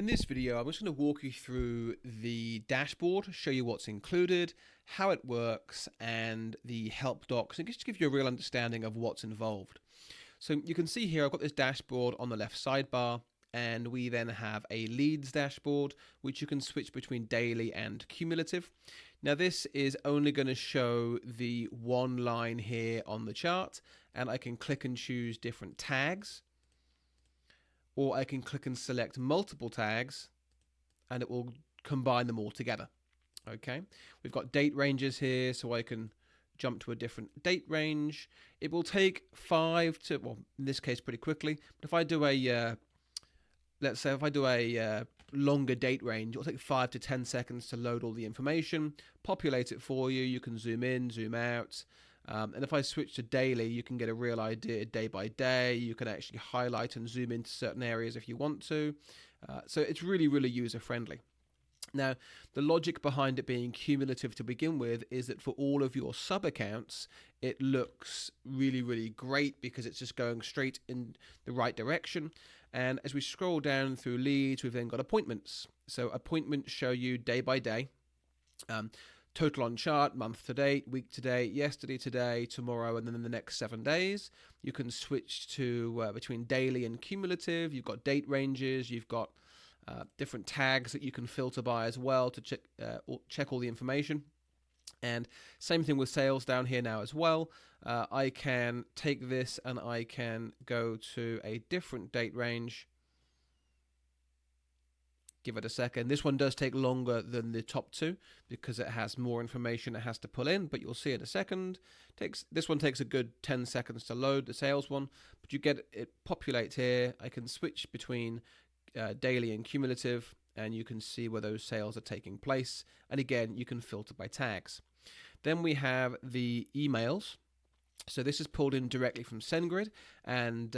In this video, I'm just going to walk you through the dashboard, show you what's included, how it works, and the help docs, and just give you a real understanding of what's involved. So you can see here, I've got this dashboard on the left sidebar, and we then have a leads dashboard, which you can switch between daily and cumulative. Now this is only going to show the one line here on the chart, and I can click and choose different tags, or I can click and select multiple tags and it will combine them all together. Okay, we've got date ranges here, so I can jump to a different date range. It will take 5 to, well, in this case pretty quickly, but if I do a let's say if I do a longer date range, it'll take 5 to 10 seconds to load all the information, populate it for you. You can zoom in, zoom out. And if I switch to daily, you can get a real idea day by day. You can actually highlight and zoom into certain areas if you want to. So it's really, really user friendly. Now, the logic behind it being cumulative to begin with is that for all of your sub accounts, it looks really, really great because it's just going straight in the right direction. And as we scroll down through leads, we've then got appointments. So appointments show you day by day. Total on chart, month to date, week to date, yesterday to day, tomorrow, and then in the next 7 days. You can switch to between daily and cumulative. You've got date ranges. You've got different tags that you can filter by as well to check all the information. And same thing with sales down here now as well. I can take this and I can go to a different date range. Give it a second. This one does take longer than the top two because it has more information it has to pull in, but you'll see in a second. This one takes a good 10 seconds to load, the sales one, but you get it populate here. I can switch between daily and cumulative, and you can see where those sales are taking place. And again, you can filter by tags. Then we have the emails. So this is pulled in directly from SendGrid, and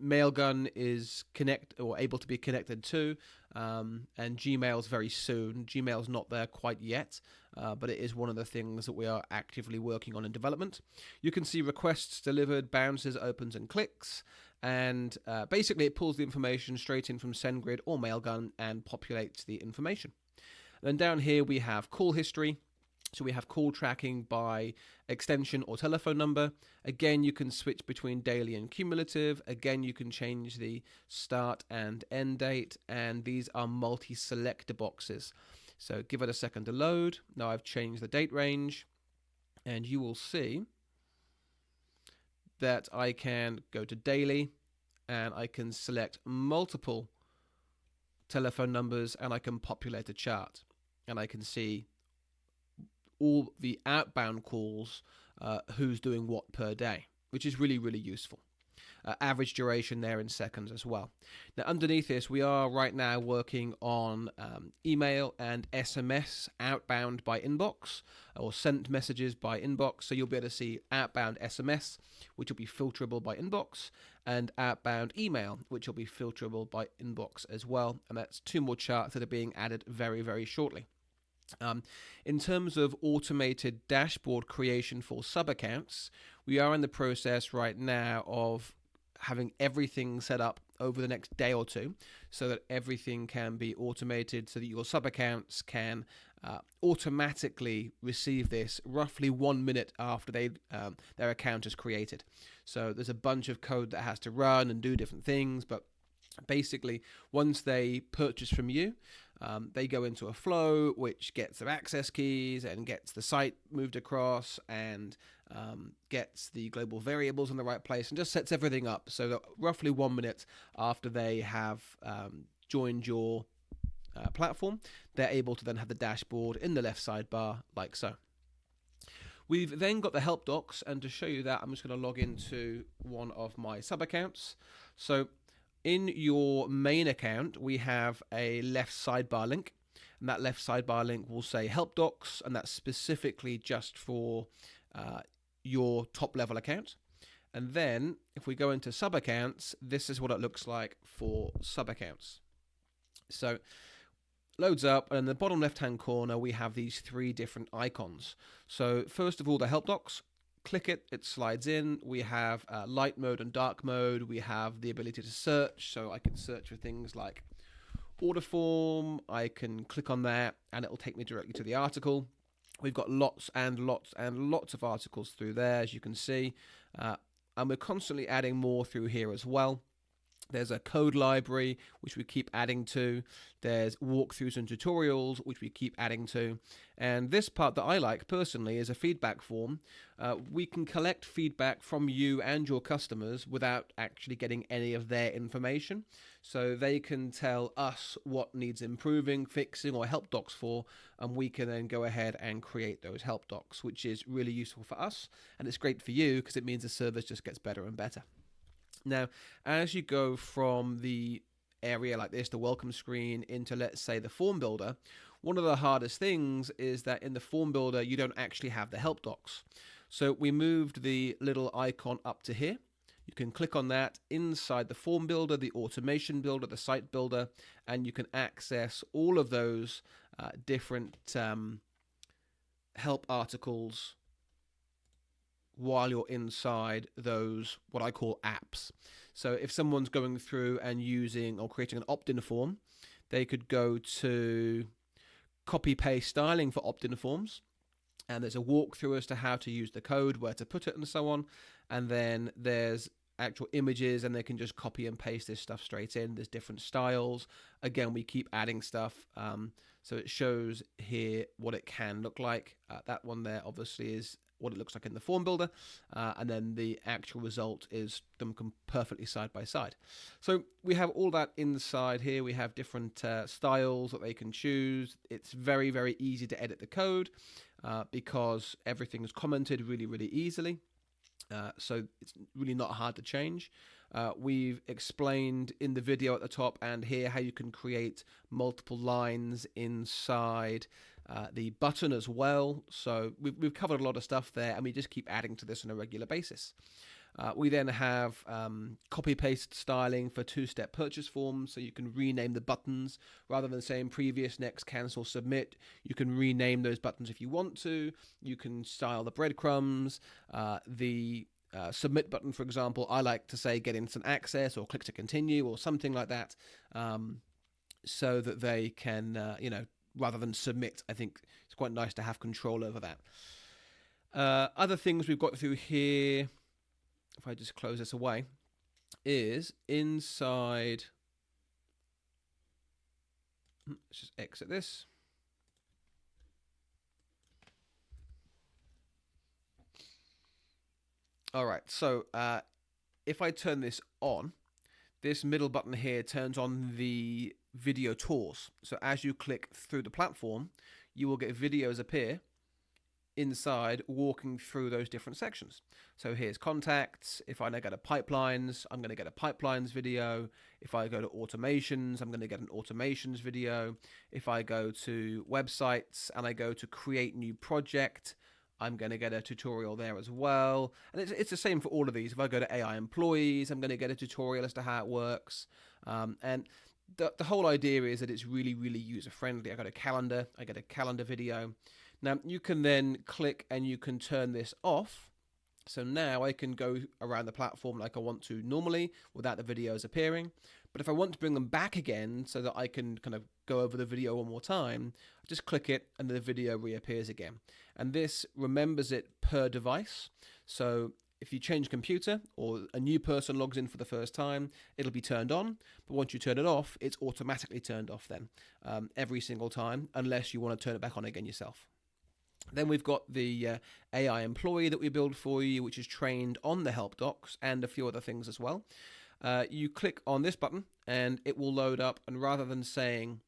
Mailgun is able to be connected to, and Gmail's very soon. Gmail's not there quite yet, but it is one of the things that we are actively working on in development. You can see requests delivered, bounces, opens, and clicks, and basically it pulls the information straight in from SendGrid or Mailgun and populates the information. And then down here we have call history. So we have call tracking by extension or telephone number. Again, you can switch between daily and cumulative. Again, you can change the start and end date, and these are multi-selector boxes. So give it a second to load. Now I've changed the date range, and you will see that I can go to daily, and I can select multiple telephone numbers, and I can populate a chart, and I can see all the outbound calls, who's doing what per day, which is really, really useful. Average duration there in seconds as well. Now underneath this, we are right now working on email and SMS outbound by inbox, or sent messages by inbox. So you'll be able to see outbound SMS, which will be filterable by inbox, and outbound email, which will be filterable by inbox as well. And that's 2 more charts that are being added very, very shortly. In terms of automated dashboard creation for sub-accounts, we are in the process right now of having everything set up over the next day or two so that everything can be automated, so that your sub-accounts can automatically receive this roughly 1 minute after their account is created. So there's a bunch of code that has to run and do different things, but basically once they purchase from you, they go into a flow which gets their access keys and gets the site moved across and gets the global variables in the right place and just sets everything up so that roughly 1 minute after they have joined your platform, they're able to then have the dashboard in the left sidebar like so. We've then got the help docs, and to show you that, I'm just going to log into one of my sub accounts. So in your main account, we have a left sidebar link, and that left sidebar link will say help docs, and that's specifically just for your top level account. And then if we go into sub accounts, this is what it looks like for sub accounts. So loads up, and in the bottom left hand corner we have these 3 different icons. So first of all, the help docs. Click it, it slides in. We have light mode and dark mode. We have the ability to search, so I can search for things like order form. I can click on that and it'll take me directly to the article. We've got lots and lots and lots of articles through there, as you can see. And we're constantly adding more through here as well. There's a code library, which we keep adding to. There's walkthroughs and tutorials, which we keep adding to. And this part that I like personally is a feedback form. We can collect feedback from you and your customers without actually getting any of their information. So they can tell us what needs improving, fixing, or help docs for, and we can then go ahead and create those help docs, which is really useful for us. And it's great for you because it means the service just gets better and better. Now, as you go from the area like this, the welcome screen, into, let's say, the form builder, one of the hardest things is that in the form builder, you don't actually have the help docs. So we moved the little icon up to here. You can click on that inside the form builder, the automation builder, the site builder, and you can access all of those different help articles while you're inside those, what I call apps. So if someone's going through and using or creating an opt-in form, they could go to copy-paste styling for opt-in forms, and there's a walkthrough as to how to use the code, where to put it, and so on. And then there's actual images, and they can just copy and paste this stuff straight in. There's different styles. Again, we keep adding stuff. So it shows here what it can look like. That one there obviously is what it looks like in the form builder, and then the actual result is them perfectly side by side. So we have all that inside here. We have different styles that they can choose. It's very, very easy to edit the code because everything is commented really, really easily. So it's really not hard to change. We've explained in the video at the top and here how you can create multiple lines inside the button as well. So we've covered a lot of stuff there, and we just keep adding to this on a regular basis. We then have copy-paste styling for two-step purchase forms, so you can rename the buttons. Rather than saying previous, next, cancel, submit, you can rename those buttons if you want to. You can style the breadcrumbs. The submit button, for example, I like to say get instant access or click to continue or something like that, so that they can, rather than submit. I think it's quite nice to have control over that. Other things we've got through here, if I just close this away, is inside. Let's just exit this. All right, so if I turn this on, this middle button here turns on the video tours. So as you click through the platform, you will get videos appear inside walking through those different sections. So here's contacts. If I now go to pipelines, I'm going to get a pipelines video. If I go to automations, I'm going to get an automations video. If I go to websites and I go to create new project, I'm going to get a tutorial there as well. And it's the same for all of these. If I go to AI employees, I'm going to get a tutorial as to how it works. And the whole idea is that it's really, really user-friendly. I go to calendar, I get a calendar video. Now, you can then click and you can turn this off. So now I can go around the platform like I want to normally without the videos appearing. But if I want to bring them back again so that I can kind of go over the video one more time, I just click it and the video reappears again. And this remembers it per device. So if you change computer or a new person logs in for the first time, it'll be turned on. But once you turn it off, it's automatically turned off then every single time, unless you want to turn it back on again yourself. Then we've got the AI employee that we build for you, which is trained on the help docs and a few other things as well. You click on this button and it will load up, and rather than saying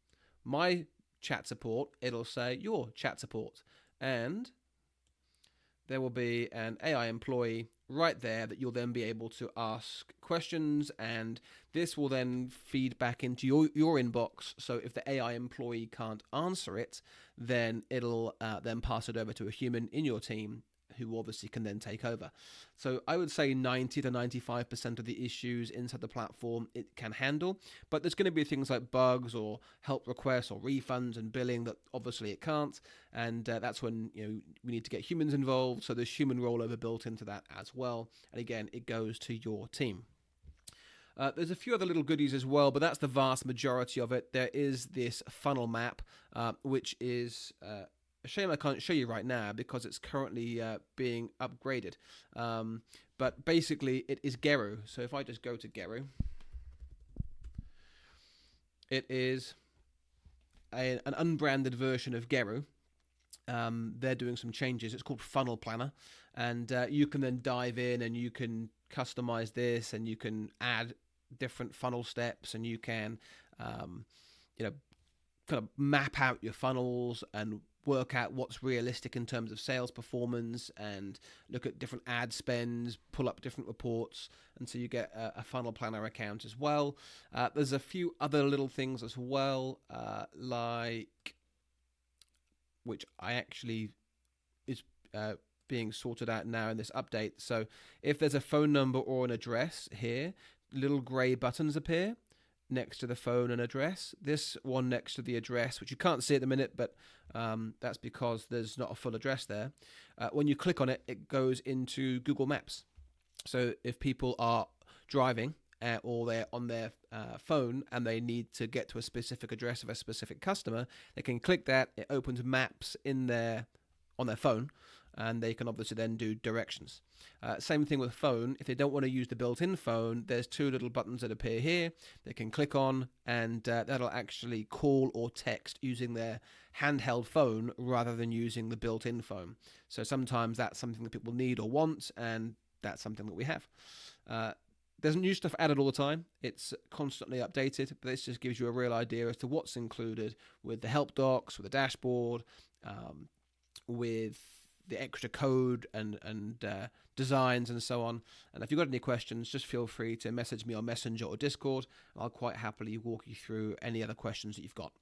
my chat support, it'll say your chat support. And there will be an AI employee right there that you'll then be able to ask questions, and this will then feed back into your inbox. So if the AI employee can't answer it, then it'll then pass it over to a human in your team who obviously can then take over. So I would say 90 to 95% of the issues inside the platform it can handle, but there's going to be things like bugs or help requests or refunds and billing that obviously it can't, and that's when we need to get humans involved. So there's human rollover built into that as well, and again it goes to your team. There's a few other little goodies as well, but that's the vast majority of it. There is this funnel map, which is a shame I can't show you right now because it's currently being upgraded. But basically, it is Geru. So if I just go to Geru, it is an unbranded version of Geru. They're doing some changes. It's called Funnel Planner, and you can then dive in and you can customize this, and you can add different funnel steps, and you can, kind of map out your funnels and work out what's realistic in terms of sales performance, and look at different ad spends, pull up different reports, and so you get a funnel planner account as well. There's a few other little things as well, like, which I actually is being sorted out now in this update. So if there's a phone number or an address here, little grey buttons appear next to the phone and address. This one next to the address, which you can't see at the minute, but that's because there's not a full address there. When you click on it, it goes into Google Maps. So if people are driving or they're on their phone and they need to get to a specific address of a specific customer, they can click that. It opens maps on their phone, and they can obviously then do directions. Same thing with phone. If they don't want to use the built-in phone, there's two little buttons that appear here. They can click on, and that'll actually call or text using their handheld phone rather than using the built-in phone. So sometimes that's something that people need or want, and that's something that we have. There's new stuff added all the time. It's constantly updated, but this just gives you a real idea as to what's included with the help docs, with the dashboard, with the extra code and designs and so on. And if you've got any questions, just feel free to message me on Messenger or Discord. I'll quite happily walk you through any other questions that you've got.